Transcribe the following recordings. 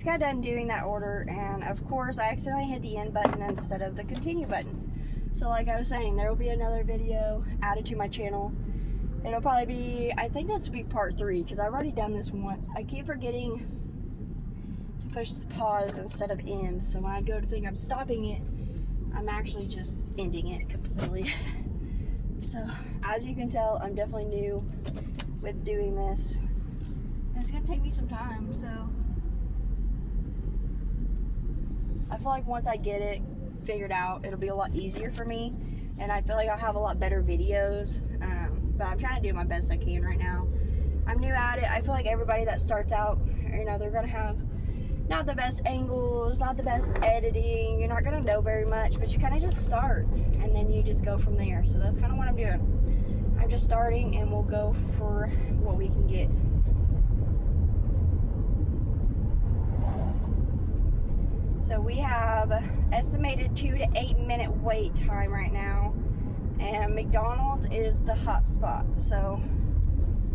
just got done doing that order, and of course I accidentally hit the end button instead of the continue button. So like I was saying, there will be another video added to my channel. It'll probably be, I think this will be part 3, because I've already done this once. I keep forgetting to push pause instead of end, so when I go to think I'm stopping it, I'm actually just ending it completely. So as you can tell, I'm definitely new with doing this. And it's gonna take me some time, so I feel like once I get it figured out, it'll be a lot easier for me, and I feel like I'll have a lot better videos. But I'm trying to do my best I can right now. I'm new at it. I feel like everybody that starts out, you know, they're gonna have not the best angles, not the best editing. You're not gonna know very much, but you kind of just start, and then you just go from there. So that's kind of what I'm doing. I'm just starting, and we'll go for what we can get. So we have estimated 2 to 8 minute wait time right now, and McDonald's is the hot spot. So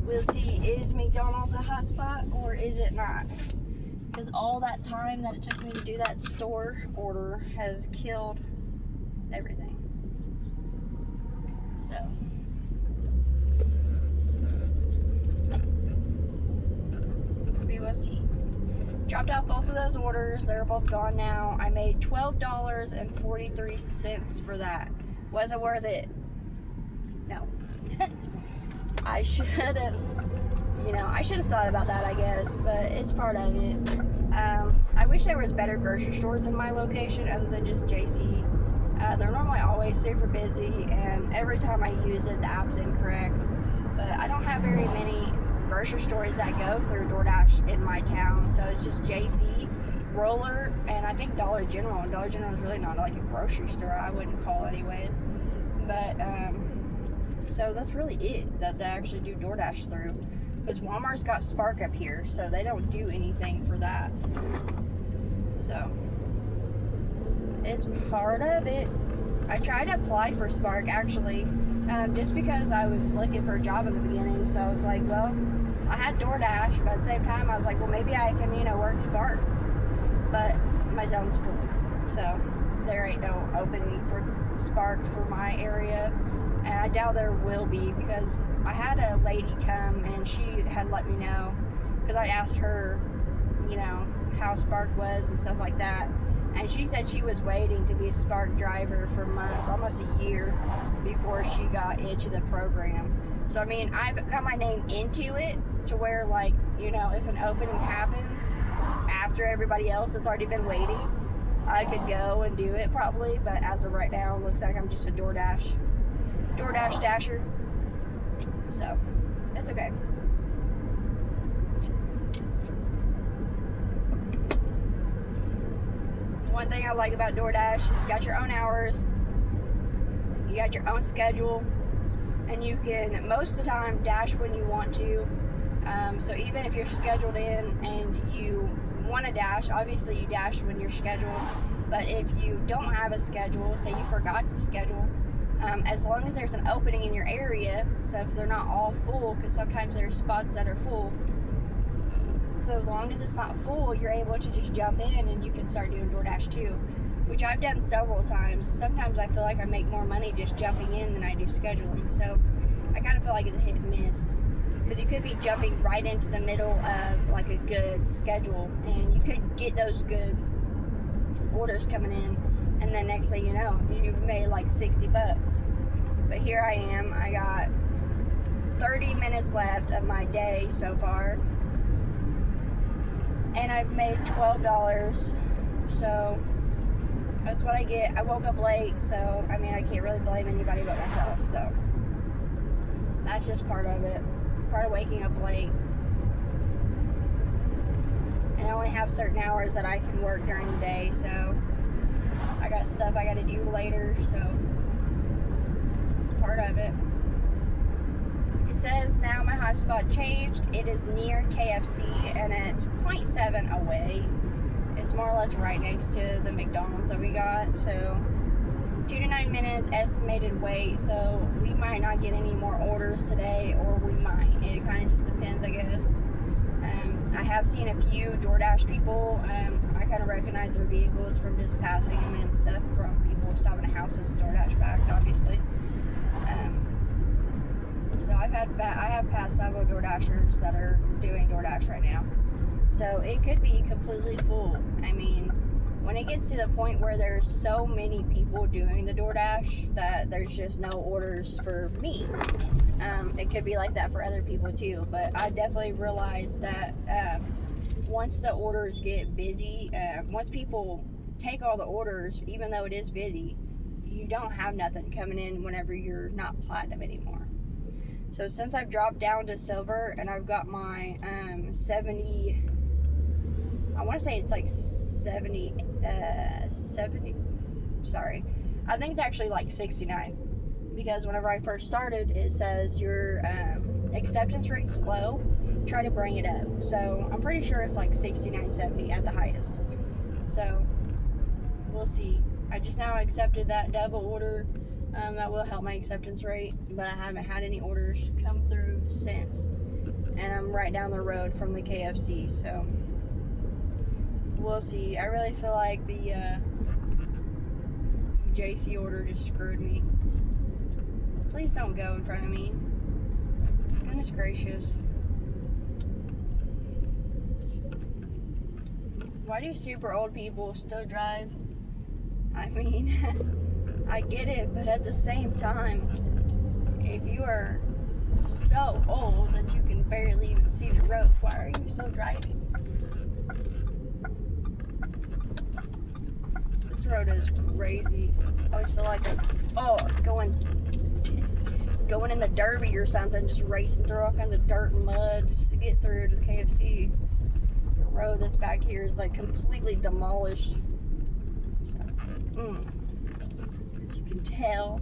we'll see, is McDonald's a hot spot or is it not? Because all that time that it took me to do that store order has killed everything. So we will see. Dropped out both of those orders. They're both gone now. I made $12.43 for that. Was it worth it? No. I should have, you know, I should have thought about that, I guess, but it's part of it. I wish there was better grocery stores in my location other than just JC. They're normally always super busy, and every time I use it, the app's incorrect. But I don't have very many grocery stores that go through DoorDash in my town, so it's just JC, Roller, and I think Dollar General. And Dollar General is really not like a grocery store, I wouldn't call anyways. But so that's really it that they actually do DoorDash through, because Walmart's got Spark up here, so they don't do anything for that. So it's part of it. I tried to apply for Spark actually, just because I was looking for a job in the beginning. So I was like, well, I had DoorDash, but at the same time I was like, well, maybe I can, you know, work Spark. But my zone's full, so there ain't no opening for Spark for my area, and I doubt there will be, because I had a lady come and she had let me know, because I asked her, you know, how Spark was and stuff like that, and she said she was waiting to be a Spark driver for months, almost a year, before she got into the program. So I mean, I've got my name into it to where, like, you know, if an opening happens after everybody else has already been waiting, I could go and do it probably. But as of right now, it looks like I'm just a DoorDash dasher. So it's okay. One thing I like about DoorDash is you got your own hours, you got your own schedule, and you can most of the time dash when you want to. So even if you're scheduled in and you want to dash, obviously you dash when you're scheduled. But if you don't have a schedule, say you forgot to schedule, as long as there's an opening in your area, so if they're not all full, because sometimes there's spots that are full, so as long as it's not full, you're able to just jump in and you can start doing DoorDash too, which I've done several times. Sometimes I feel like I make more money just jumping in than I do scheduling, so I kind of feel like it's a hit and miss, because you could be jumping right into the middle of like a good schedule, and you could get those good orders coming in, and then next thing you know, you've made like 60 bucks. But here I am, I got 30 minutes left of my day so far, and I've made $12, so that's what I get. I woke up late, so I mean, I can't really blame anybody but myself, so that's just part of it, part of waking up late. And I only have certain hours that I can work during the day, so I got stuff I got to do later, so it's part of it. It says now my hotspot changed. It is near KFC, and it's 0.7 away. It's more or less right next to the McDonald's that we got, so 2 to 9 minutes estimated wait, so we might not get any more orders today, or we might. It kind of just depends, I guess. I have seen a few DoorDash people. I kind of recognize their vehicles from just passing them and stuff from people stopping at houses with DoorDash bags, obviously. So I have passed several DoorDashers that are doing DoorDash right now. So it could be completely full. I mean, when it gets to the point where there's so many people doing the DoorDash that there's just no orders for me. It could be like that for other people too, but I definitely realized that once the orders get busy, once people take all the orders, even though it is busy, you don't have nothing coming in whenever you're not platinum anymore. So since I've dropped down to silver and I've got my 70, I want to say it's like 70, sorry, I think it's actually like 69, because whenever I first started, it says your acceptance rate's low, try to bring it up. So I'm pretty sure it's like 69, 70 at the highest. So we'll see. I just now accepted that double order. That will help my acceptance rate, but I haven't had any orders come through since. And I'm right down the road from the KFC, so we'll see. I really feel like the JC order just screwed me. Please don't go in front of me. Goodness gracious. Why do super old people still drive? I mean, I get it, but at the same time, if you are so old that you can barely even see the road, why are you still driving? This road is crazy. I always feel like I'm going in the derby or something, just racing through all kinds of dirt and mud just to get through to the KFC. The road that's back here is like completely demolished. So, as you can tell,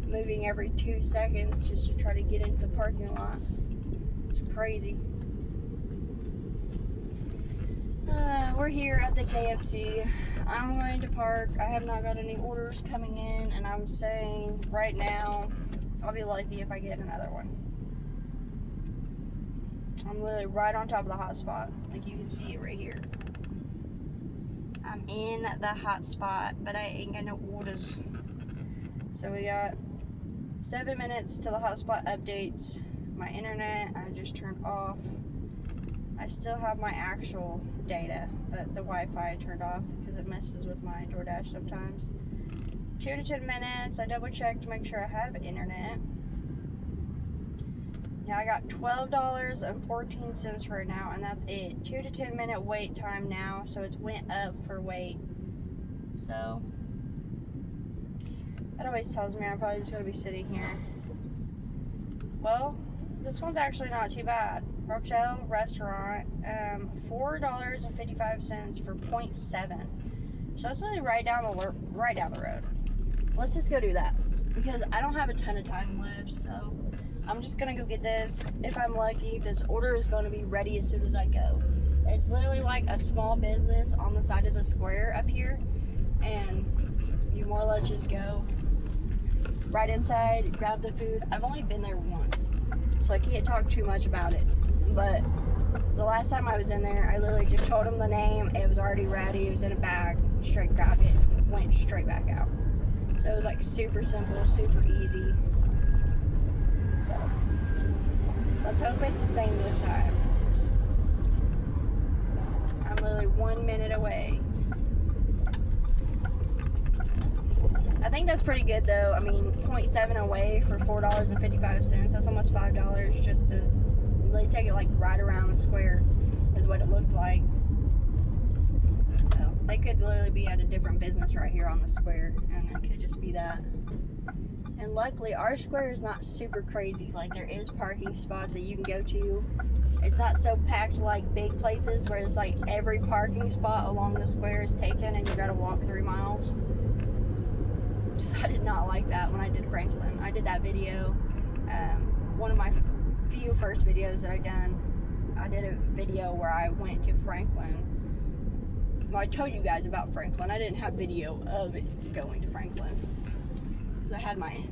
moving every 2 seconds just to try to get into the parking lot. It's crazy. We're here at the KFC. I'm going to park. I have not got any orders coming in, and I'm saying right now, I'll be lucky if I get another one. I'm literally right on top of the hot spot. Like, you can see it right here. I'm in the hot spot, but I ain't got no orders. So we got 7 minutes till the hotspot updates. My internet, I just turned off. I still have my actual data, but the Wi-Fi I turned off because it messes with my DoorDash sometimes. 2 to 10 minutes. I double checked to make sure I have internet. Yeah, I got $12.14 right now, and that's it. 2 to 10 minute wait time now, so it's went up for wait. So that always tells me I'm probably just gonna be sitting here. Well, this one's actually not too bad. Rochelle Restaurant, $4.55 for 0.7. So it's literally right down the road. Let's just go do that because I don't have a ton of time left. So I'm just gonna go get this. If I'm lucky, this order is gonna be ready as soon as I go. It's literally like a small business on the side of the square up here, and you more or less just go right inside, grab the food. I've only been there once, so I can't talk too much about it. But the last time I was in there, I literally just told them the name. It was already ready. It was in a bag. Straight grabbed it, went straight back out. So it was like super simple, super easy. So let's hope it's the same this time. I'm literally 1 minute away. I think that's pretty good though. I mean, 0.7 away for $4.55. That's almost $5 just to really take it like right around the square is what it looked like. So they could literally be at a different business right here on the square, and it could just be that. And luckily our square is not super crazy. Like, there is parking spots that you can go to. It's not so packed like big places where it's like every parking spot along the square is taken and you gotta walk 3 miles. So I did not like that when I did Franklin. I did that video, one of my few first videos that I done. I did a video where I went to Franklin. Well, I told you guys about Franklin. I didn't have video of it going to Franklin because I had my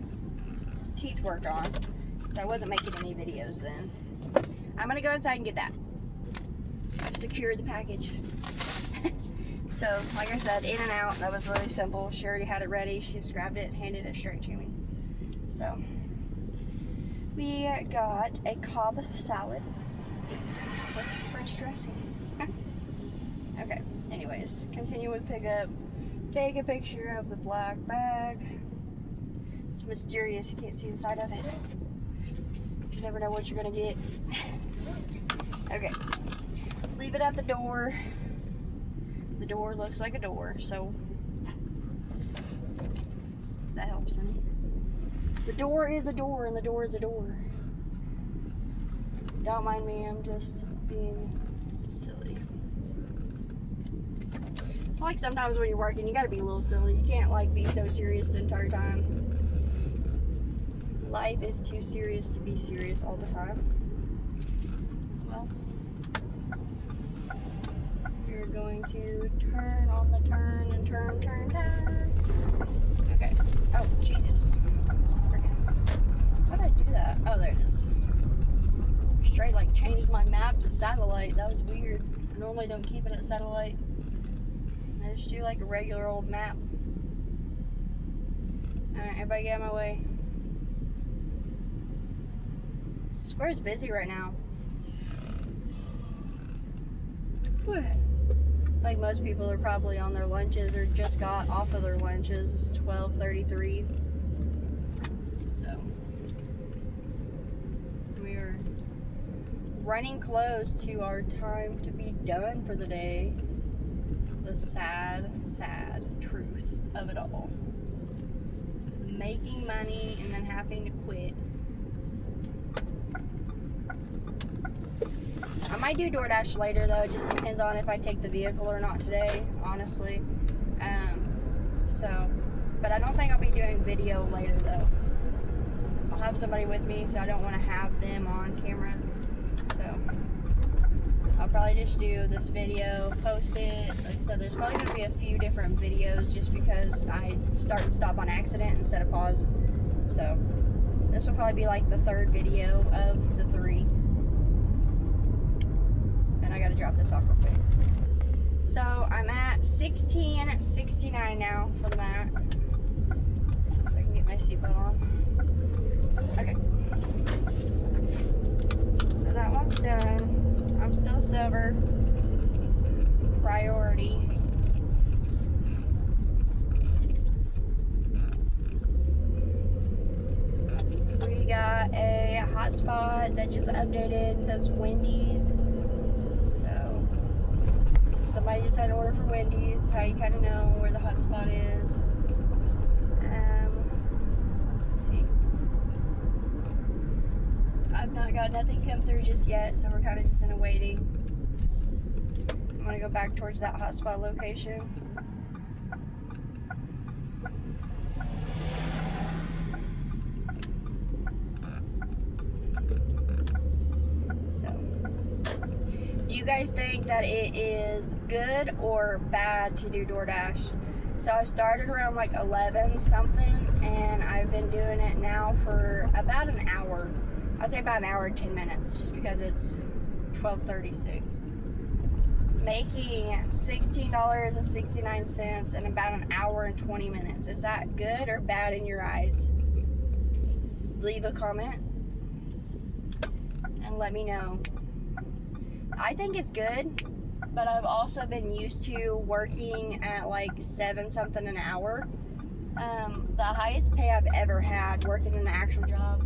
teeth work on, so I wasn't making any videos then. I'm gonna go inside and get that. secured the package. So, like I said, in and out. That was really simple. She already had it ready. She just grabbed it, handed it straight to me. So, we got a Cobb salad with French dressing. Okay, anyways, continue with pickup. Take a picture of the black bag. It's mysterious. You can't see inside of it. You never know what you're gonna get. Okay, leave it at the door. The door looks like a door, so that helps, honey. The door is a door, and the door is a door. Don't mind me, I'm just being silly. Like sometimes when you're working, you gotta be a little silly. You can't like be so serious the entire time. Life is too serious to be serious all the time. Well, you're going to turn on the turn and turn. Okay. Oh, Jesus. How did I do that? Oh, there it is. Straight like changed my map to satellite. That was weird. I normally don't keep it at satellite. I just do like a regular old map. Alright, everybody get out of my way. Square's busy right now. Whew. Like most people are probably on their lunches or just got off of their lunches. It's 12:33. So we are running close to our time to be done for the day. The sad, sad truth of it all. Making money and then having to quit. I might do DoorDash later though. It just depends on if I take the vehicle or not today, honestly. But I don't think I'll be doing video later though. I'll have somebody with me, so I don't want to have them on camera. So I'll probably just do this video, post it. Like I said, there's probably going to be a few different videos just because I start and stop on accident instead of pause. So this will probably be like the third video of the 3. And I got to drop this off real quick. So I'm at 1669 now from that. If I can get my seatbelt on. Okay. So that one's done. I'm still silver. Priority. We got a hotspot that just updated. It says Wendy's. So somebody just had an order for Wendy's. How you kind of know where the hotspot is. Let's see. I've not got nothing come through just yet, so we're kind of just in a waiting. I'm gonna go back towards that hotspot location. So, do you guys think that it is good or bad to do DoorDash? So I started around like 11 something, and I've been doing it now for about an hour. I'd say about an hour and 10 minutes, just because it's 12:36. Making $16.69 in about an hour and 20 minutes. Is that good or bad in your eyes? Leave a comment and let me know. I think it's good, but I've also been used to working at like 7 something an hour. The highest pay I've ever had working in an actual job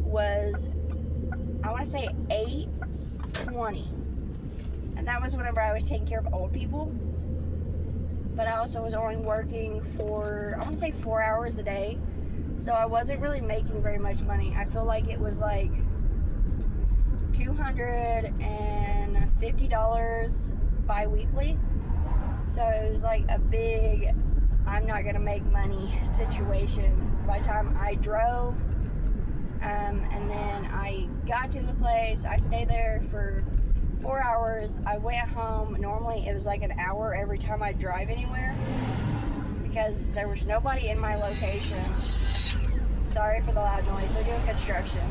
was, I want to say $8.20, and that was whenever I was taking care of old people. But I also was only working for, I want to say 4 hours a day, so I wasn't really making very much money. I feel like it was like $250 bi-weekly, so it was like a big I'm not gonna make money situation. By the time I drove, and then I got to the place, I stayed there for 4 hours. I went home. Normally it was like an hour every time I drive anywhere because there was nobody in my location. Sorry for the loud noise, they're doing construction.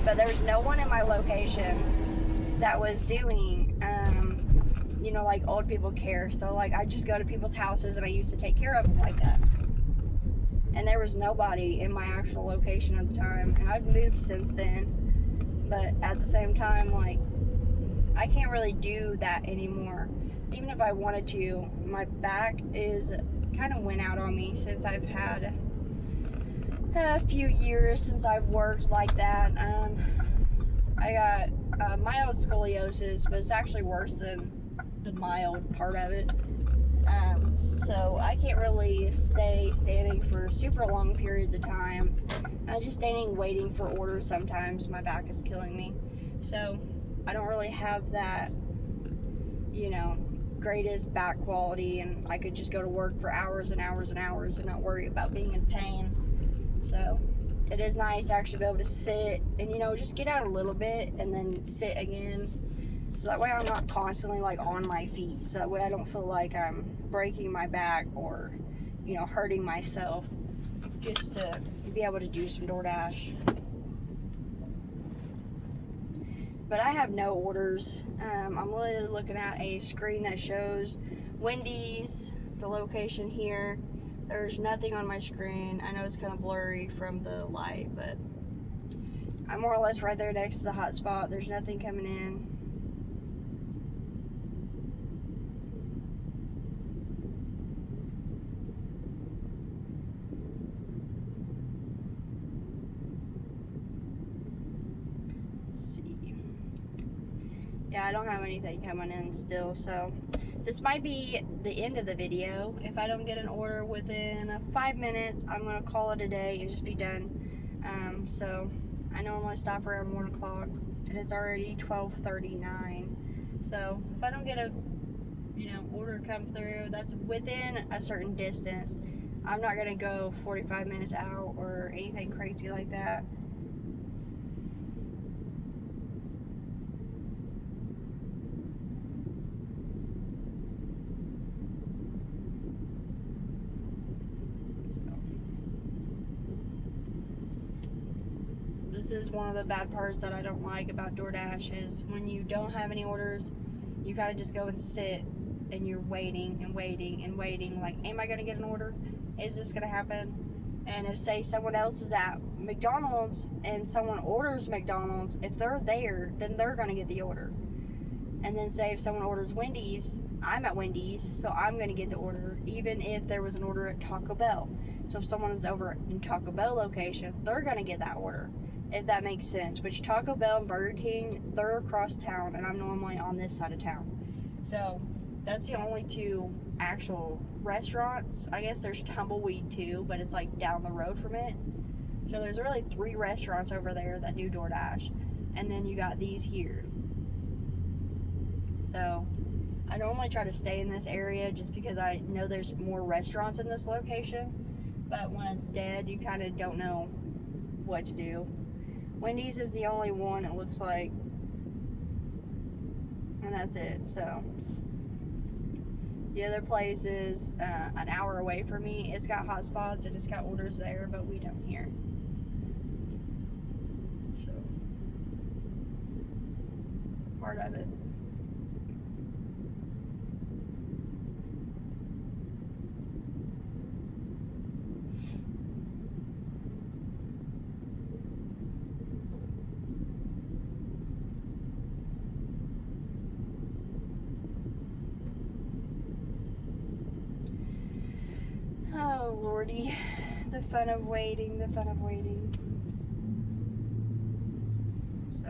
But there was no one in my location that was doing like old people care. So like I just go to people's houses and I used to take care of them like that. And there was nobody in my actual location at the time. And I've moved since then. But at the same time, like, I can't really do that anymore. Even if I wanted to, my back is kind of went out on me since I've had a few years since I've worked like that. I got mild scoliosis, but it's actually worse than the mild part of it. So I can't really stay standing for super long periods of time. Just standing waiting for orders sometimes, my back is killing me. So I don't really have that, greatest back quality, and I could just go to work for hours and hours and hours and not worry about being in pain. So it is nice to actually be able to sit and, just get out a little bit and then sit again. So that way I'm not constantly like on my feet. So that way I don't feel like I'm breaking my back or, hurting myself, just to be able to do some DoorDash. But I have no orders. I'm literally looking at a screen that shows Wendy's, the location here. There's nothing on my screen. I know it's kind of blurry from the light, but I'm more or less right there next to the hotspot. There's nothing coming in. Yeah, I don't have anything coming in still, so this might be the end of the video. If I don't get an order within 5 minutes, I'm going to call it a day and just be done. So I normally stop around 1 o'clock, and it's already 12:39. So if I don't get a order come through that's within a certain distance, I'm not going to go 45 minutes out or anything crazy like that. This is one of the bad parts that I don't like about DoorDash, is when you don't have any orders, you gotta just go and sit and you're waiting and waiting and waiting. Like, am I gonna get an order? Is this gonna happen? And if, say, someone else is at McDonald's and someone orders McDonald's, if they're there, then they're gonna get the order. And then say if someone orders Wendy's, I'm at Wendy's, so I'm gonna get the order, even if there was an order at Taco Bell. So if someone is over in Taco Bell location, they're gonna get that order, if that makes sense. Which Taco Bell and Burger King, they're across town, and I'm normally on this side of town. So that's the only two actual restaurants. I guess there's Tumbleweed too, but it's like down the road from it. So there's really 3 restaurants over there that do DoorDash, and then you got these here. So I normally try to stay in this area just because I know there's more restaurants in this location. But when it's dead, you kind of don't know what to do. Wendy's is the only one, it looks like, and that's it. So the other place is an hour away from me. It's got hot spots and it's got orders there, but we don't here. So part of it. Oh, Lordy. The fun of waiting, the fun of waiting. So,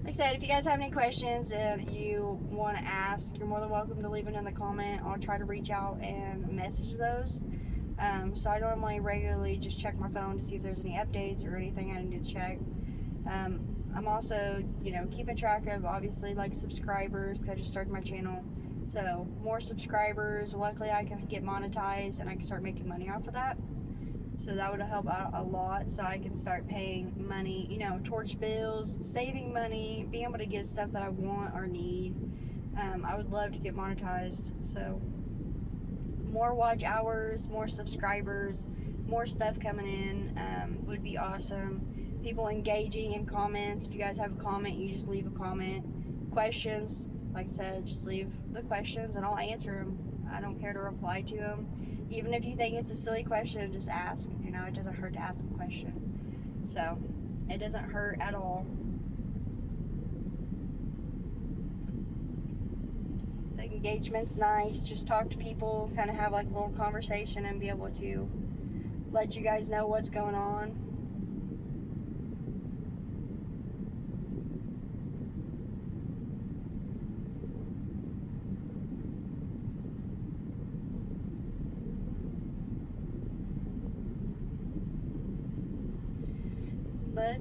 like I said, if you guys have any questions and you want to ask, you're more than welcome to leave it in the comment. I'll try to reach out and message those. So I normally regularly just check my phone to see if there's any updates or anything I need to check. I'm also, keeping track of, obviously, like, subscribers, because I just started my channel. So more subscribers, luckily I can get monetized and I can start making money off of that. So that would help out a lot, so I can start paying money, towards bills, saving money, being able to get stuff that I want or need. I would love to get monetized. So more watch hours, more subscribers, more stuff coming in would be awesome. People engaging in comments. If you guys have a comment, you just leave a comment. Questions, like I said, just leave the questions and I'll answer them. I don't care to reply to them. Even if you think it's a silly question, just ask. You know, it doesn't hurt to ask a question. So, it doesn't hurt at all. The engagement's nice. Just talk to people, kind of have like a little conversation and be able to let you guys know what's going on. But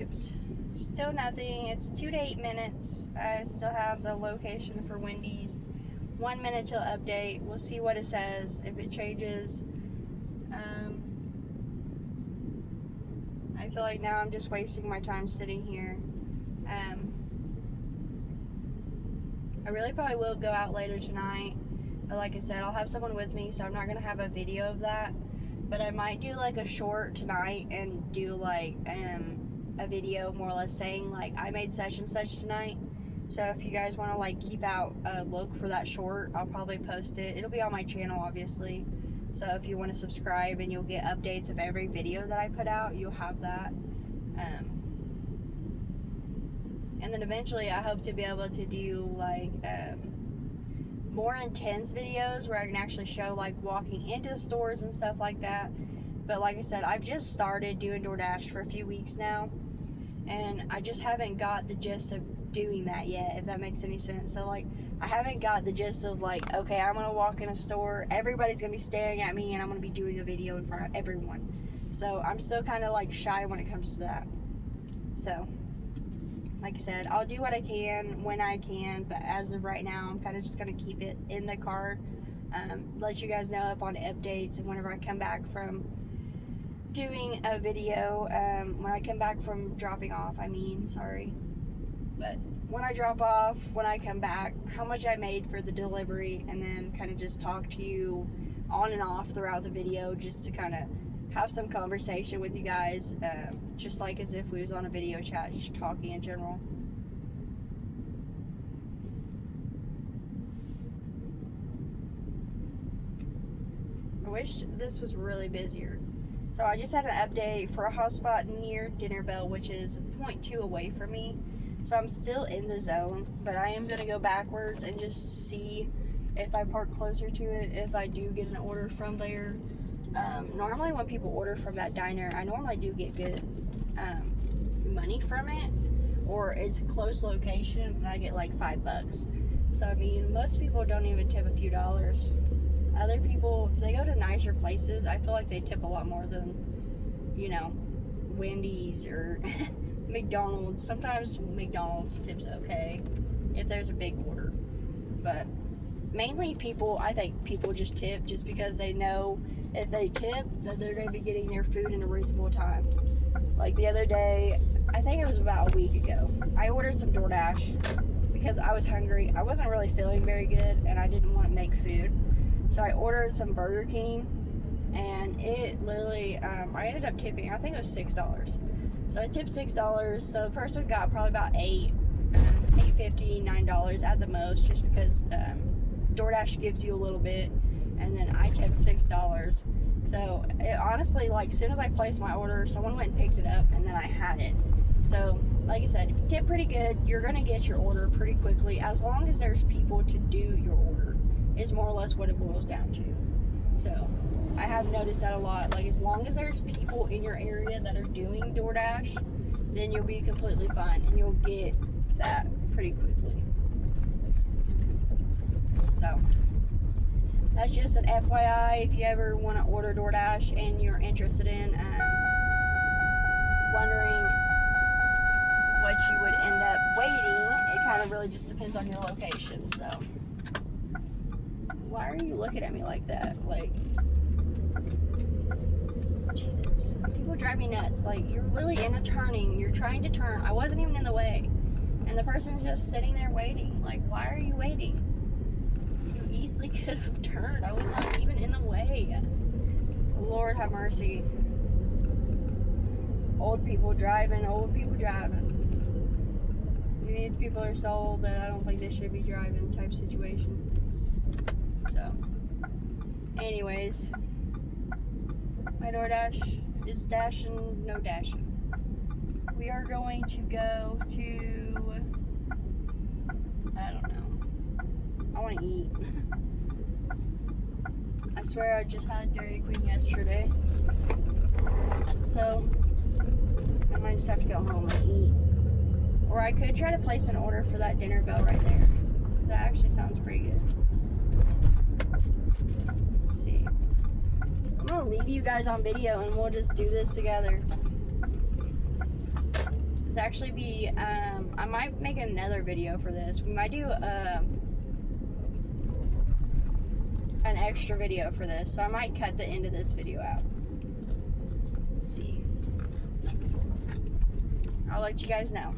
oops, still nothing. It's 2 to 8 minutes. I still have the location for Wendy's. 1 minute till update. We'll see what it says. If it changes, I feel like now I'm just wasting my time sitting here. I really probably will go out later tonight, but like I said, I'll have someone with me, so I'm not gonna have a video of that. But I might do like a short tonight and do like a video more or less saying like I made such and such tonight. So if you guys want to like keep out a look for that short, I'll probably post it. It'll be on my channel obviously. So if you want to subscribe and you'll get updates of every video that I put out, you'll have that. And then eventually I hope to be able to do like more intense videos where I can actually show like walking into stores and stuff like that. But like I said, I've just started doing DoorDash for a few weeks now, and I just haven't got the gist of doing that yet, if that makes any sense. So like I haven't got the gist of like, okay, I'm gonna walk in a store, everybody's gonna be staring at me, and I'm gonna be doing a video in front of everyone. So I'm still kind of like shy when it comes to that. So like I said, I'll do what I can when I can, but as of right now, I'm kind of just going to keep it in the car, let you guys know up on updates, and whenever I come back from doing a video, when I come back from dropping off, but when I drop off, when I come back, how much I made for the delivery, and then kind of just talk to you on and off throughout the video, just to kind of have some conversation with you guys, just like as if we was on a video chat, just talking in general. I wish this was really busier. So I just had an update for a hotspot near Dinner Bell, which is 0.2 away from me. So I'm still in the zone, but I am going to go backwards and just see if I park closer to it, if I do get an order from there. Normally when people order from that diner, I normally do get good money from it, or it's a close location and I get like $5. So I mean, most people don't even tip a few dollars. Other people, if they go to nicer places, I feel like they tip a lot more than, you know, Wendy's or McDonald's. Sometimes McDonald's tips okay if there's a big order, but mainly I think people just tip just because they know if they tip that they're going to be getting their food in a reasonable time. Like the other day, I think it was about a week ago, I ordered some DoorDash because I was hungry. I wasn't really feeling very good and I didn't want to make food. So I ordered some Burger King, and it literally, I ended up tipping, I think it was $6. So I tipped $6, so the person got probably about $8.50, $9 at the most, just because DoorDash gives you a little bit, and then I tipped $6. So it honestly, like, as soon as I placed my order, someone went and picked it up, and then I had it. So like I said, tip pretty good, you're gonna get your order pretty quickly, as long as there's people to do your order, is more or less what it boils down to. So I have noticed that a lot. Like, as long as there's people in your area that are doing DoorDash, then you'll be completely fine and you'll get that pretty quickly. So that's just an FYI if you ever want to order DoorDash and you're interested in wondering what you would end up waiting. It kind of really just depends on your location. So why are you looking at me like that? Like, Jesus, people drive me nuts. Like, you're really in a turning, you're trying to turn, I wasn't even in the way, and the person's just sitting there waiting. Like, why are you waiting? You easily could have turned. I was not even in the way. Lord have mercy. Old people driving. These people are so old that I don't think they should be driving type situation. So, anyways, my DoorDash is dashing, no dashing. We are going to go to, I don't know. I want to eat. I swear I just had Dairy Queen yesterday. So, I might just have to go home and eat. Or I could try to place an order for that dinner bell right there. That actually sounds pretty good. Let's see. I'm gonna leave you guys on video and we'll just do this together. This actually be, I might make another video for this. We might do an extra video for this. So I might cut the end of this video out. Let's see. I'll let you guys know.